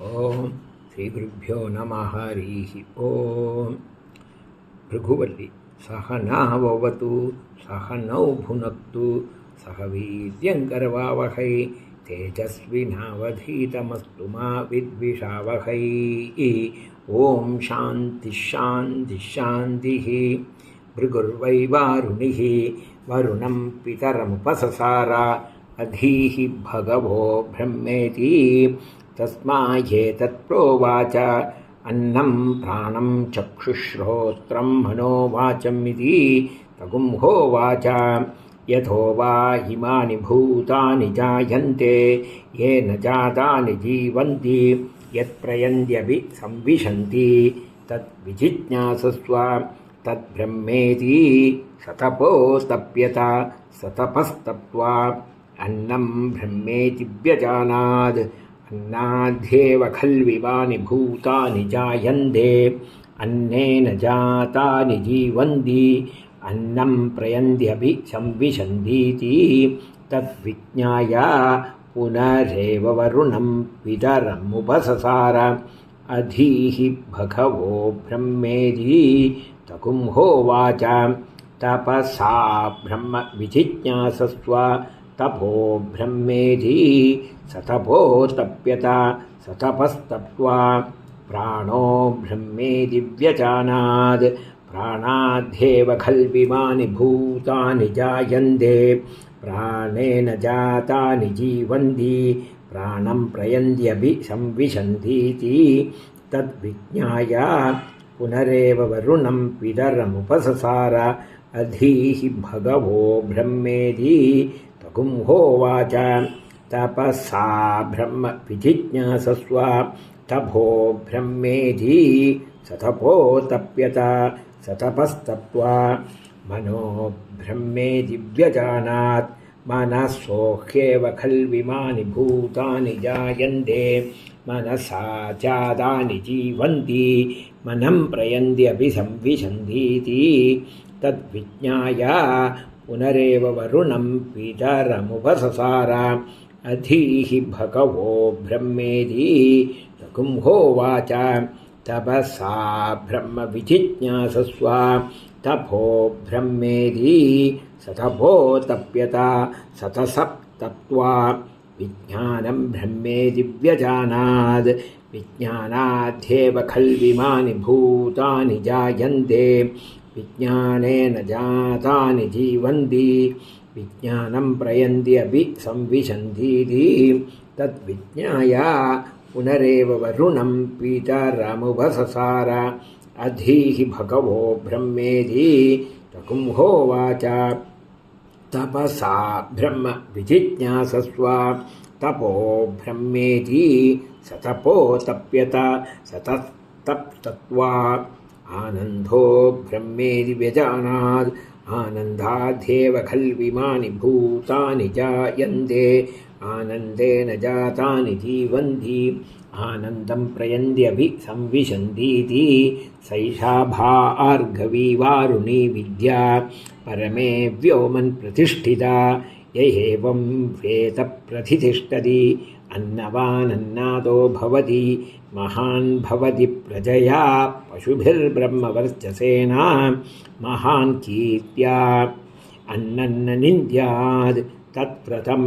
ಓಂ ಶ್ರೀ ಗುರುಭ್ಯೋ ನಮಃ ಹರಿ ಓಂ. ಭೃಗುವಲ್ಲಿ ಸಹನಾವವತು ಸಹನೌ ಭುನಕ್ತು ಸಹ ವೀರ್ಯಂಕರವಾವಹೈ ತೇಜಸ್ವಿನಾವಧೀತಮಸ್ತು ಮಾ ವಿದ್ವಿಷಾವಹೈ. ಓಂ ಶಾಂತಿ ಶಾಂತಿ ಶಾಂತಿ. ಭೃಗುರ್ವೈ ವಾರುಣಿಃ ವರುಣಂ ಪಿತರಮುಪಸಸಾರ ಅಧೀಹಿ ಭಗವೋ ಬ್ರಹ್ಮೇತಿ ತಸ್ಮಾಯೇತತ್ ಪ್ರೋವಾಚ ಅನ್ನಂ ಪ್ರಾಣಂ ಚಕ್ಷುಶ್ರೋತ್ರಂ ಮನೋವಾಚಮಿತಿ ತಗುಂಹೋವಾಚ ಯಥೋ ವಾ ಇಮಾನಿ ಭೂತಾನಿ ಜಾಯಂತೆ ಯೇನ ಜಾತಾನಿ ಜೀವಂತಿ ಯತ್ಪ್ರಯಂದ್ಯಭಿ ಸಂವಿಶಂತಿ ತದ್ವಿಜಿಜ್ಞಾಸಸ್ವ ತದ್ಬ್ರಹ್ಮೇತಿ ಸತಪೋಸ್ತಪ್ಯತ ಸತಪಸ್ತಪ್ತ್ವಾ ಅನ್ನಂ ಬ್ರಹ್ಮೇತಿ ವ್ಯಜಾನಾದ್. अन्नाद्येव खल्विमानि भूतानि जायन्ते अन्नेन जातानि जीवन्ति अन्नं प्रयन्त्यभि संविशन्तीति तद्विज्ञाय पुनरेव वरुणं पितरमुपससार अधीहि भगवो ब्रह्मेति तकुंहोवाच तपसा ब्रह्म विजिज्ञासस्व तपो ब्रह्मेति सतपोस्तप्यत सतपस्तप्त्वा प्राणो ब्रह्मेति व्यजानात्. प्राणाद्येव खल्विमानि भूतानि जायन्ते प्राणेन जातानि जीवन्ति प्राणं प्रयन्त्यभि संविशन्तीति तद्विज्ञाय पुनरेव वरुणं पितरमुपससार अधीहि भगवो ब्रह्मेति तकुंहोवाच तपसा ब्रह्म विजिज्ञासस्व तपो ब्रह्मेति सतपोस्तप्यत सतपस्तप्त्वा मनो ब्रह्मेति व्यजानात्. मनसोह्येव खल्विमानि भूतानि जायन्ते मनसा जातानि जीवन्ति मनं प्रयन्त्यभि संविशन्तीति तद्विज्ञाय पुनरेव वरुणं पितरमुपससार अधीहि भगवो ब्रह्मेति तकुंहोवाच तपसा ब्रह्म विजिज्ञासस्व तपो ब्रह्मेति सतपोस्तप्यत सतपस्तप्त्वा विज्ञानं ब्रह्मेति व्यजानात्. विज्ञानाद्येव खल्विमानि भूतानि जायन्ते विज्ञानेन जातानि जीवन्ति विज्ञानं प्रयन्त्यभि संविशन्तीति तद्विज्ञाय पुनरेव वरुणं पितरमुपससार अधीहि भगवो ब्रह्मेति तकुंहोवाच तपसा ब्रह्म विजिज्ञासस्व तपो ब्रह्मेति सतपोस्तप्यत सतपस्तप्त्वा आनन्दो ब्रह्मेति व्यजानात्. आनन्दाद्येव खल्विमानि भूतानि जायन्ते आनन्देन जातानि जीवन्ति आनन्दं प्रयन्त्यभि संविशन्तीति सैषा भार्गवी वारुणी विद्या परमे व्योमन् प्रतिष्ठिता. य एवं वेद प्रतिष्ठति अन्नवानन्नादो भवति महान् भवति प्रजया पशुभिर्ब्रह्मवर्चसेना महान् कीर्त्या अन्नन्न निन्द्यात्. तत्व्रतं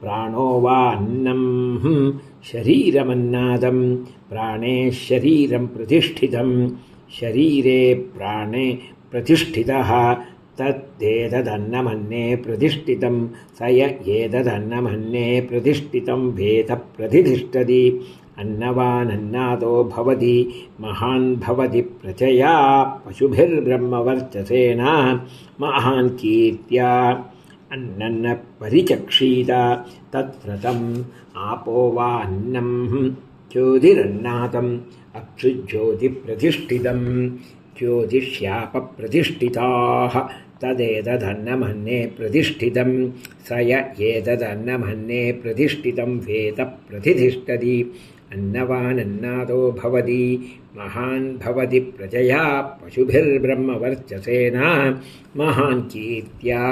प्राणो वा अन्नं शरीरमन्नादं प्राणे शरीरं प्रतिष्ठितं शरीरे प्राणे प्रतिष्ठितः तद्देतदन्नमन्ने प्रतिष्ठितं स य एतदन्नमन्ने प्रतिष्ठितं वेद प्रतिष्ठति. अन्नवानन्नादो भवति महान् भवति प्रजया पशुभिर्ब्रह्मवर्चसेना महान् कीर्त्या अन्नन्न परिचक्षीत. तद्व्रतम् आपो वा अन्नं ज्योतिरन्नादम् अक्षुज्योतिप्रतिष्ठितं ज्योतिष्यापप्रतिष्ठिताः तदेतदन्नमन्ने प्रतिष्ठितं स य एतदन्नमन्ने प्रतिष्ठितं वेद प्रतिष्ठति. अन्नवानन्नादो भवति महान् भवति प्रजया पशुभिर्ब्रह्मवर्चसेना महान् कीर्त्या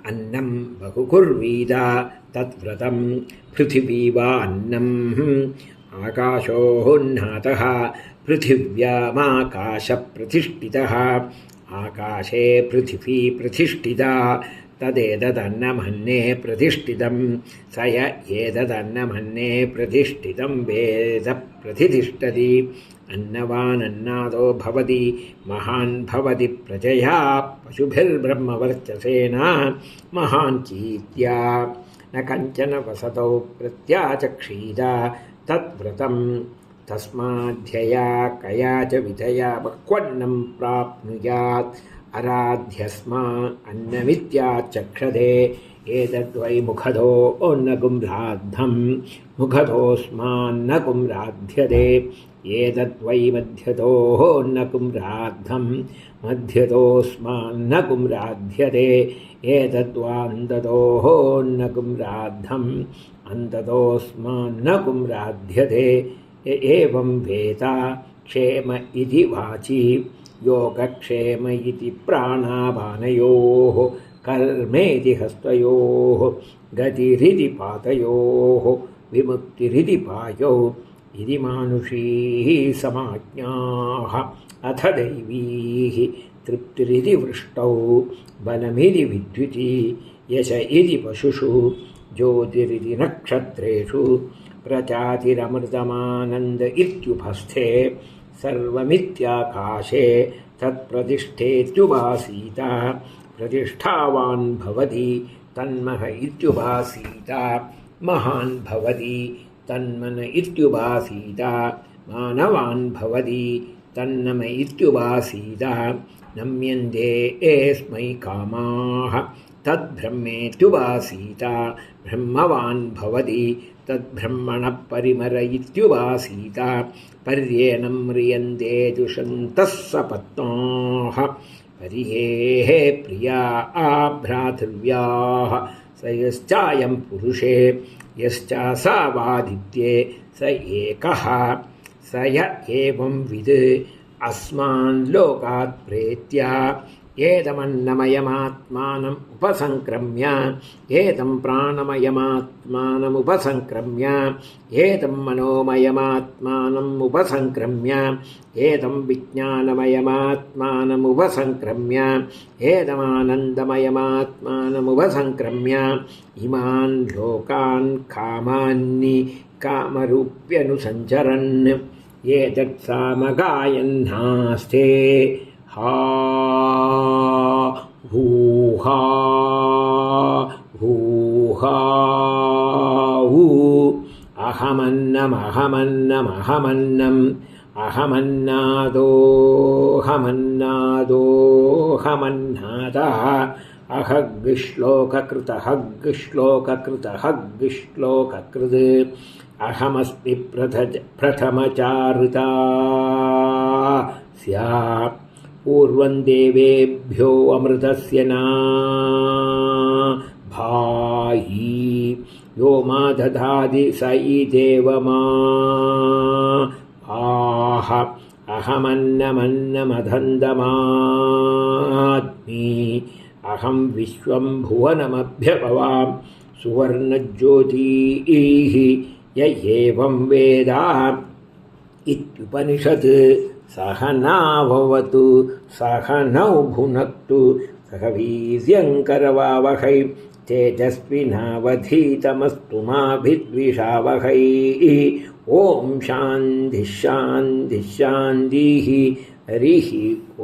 अन्नं बहुकुर्वीद तद्व्रतं पृथिवी वा अन्नम् आकाशोऽह्नातः पृथिव्यामाकाशप्रतिष्ठितः आकाशे पृथिवी प्रतिष्ठिता तदेतदन्नमन्ये प्रतिष्ठितं स य एतदन्नमन्ये प्रतिष्ठितं वेद प्रतिष्ठति अन्नवानन्नादो भवति महान् भवति प्रजया पशुभिर्ब्रह्मवर्चसेन महान् कीर्त्या न कञ्चन वसतौ प्रत्याचक्षीद तद्व्रतं तस्माध्यया कया च विधया बह्वन्नं प्राप्नुयात् अराध्यस्मा अन्नमित्याचक्षते एतद्वै मुखदो अन्नगुम्राद्धं मुखदोऽस्मान्नगुम्राध्यते एतद्वै मध्यतोः अन्नगुम्राद्धं मध्यतोऽस्मान्नगुम्राध्यते एतद्वान्ततोः अन्नगुम्राद्धम् अन्ततोऽस्मान्नगुम्राध्यते एवं वेदा क्षेम इति वाचि योगक्षेम इति प्राणापानयोः कर्मेति हस्तयोः गतिरिति पातयोः विमुक्तिरिति पायौ इति मानुषीः समाज्ञाः अथ दैवीः तृप्तिरिति वृष्टौ बलमिति विद्युति यश इति पशुषु ज्योतिरिति नक्षत्रेषु प्रजातिरमृतमानन्द इत्युपस्थे सर्वमित्याकाशे तत्प्रतिष्ठेत्युपासीत प्रतिष्ठावान् भवति तन्मह इत्युपासीत महान् भवति तन्मन इत्युपासीत मानवान् भवति तन्नम इत्युपासीत नम्यन्ते एस्मै कामाः तद्ब्रह्मेत्युपासीत ब्रह्मवान् भवति तद्ब्रह्मणः परिमर इत्युपासीत पर्येणं म्रियन्ते दुषन्तः सपत्नाः पर्येः प्रिया भ्रातृव्याः स यश्चायं पुरुषे यश्चासावादित्ये स एकः स य एवंविद् अस्मान् लोकात् प्रेत्य एतमन्नमयमात्मानम् उपसङ्क्रम्य एतं प्राणमयमात्मानम् उपसङ्क्रम्य एतं मनोमयमात्मानम् उपसङ्क्रम्य एतं विज्ञानमयमात्मानम् उपसङ्क्रम्य एतमानन्दमयमात्मानम् उपसङ्क्रम्य इमान् लोकान् कामान्नि कामरूप्यनुसञ्चरन् एतत्सामगायन्नास्ते हा हूहा हूहा हू अहमन्नमहमन्नमहमन्नम् अहमन्नादोऽहमन्नादोऽहमन्नादः अहग्श्लोककृतहग्श्लोककृतहग्श्लोककृत् अहमस्मि प्रथमचारुता स्यात् पूर्वं देवेभ्यो अमृतस्य न भायि यो मा दधाति स देवमा आह अहमन्नमन्नमधन्दमात्मि अहं विश्वं भुवनमभ्यभवां सुवर्णज्योतिः य एवं वेद इत्युपनिषत् सह नाभवतु सह नौ भुनक्तु सह वीर्यङ्करवावहै तेजस्विनावधीतमस्तु मा विद्विषावहै ॐ शान्तिः शान्तिः शान्तिः हरिः ॐ।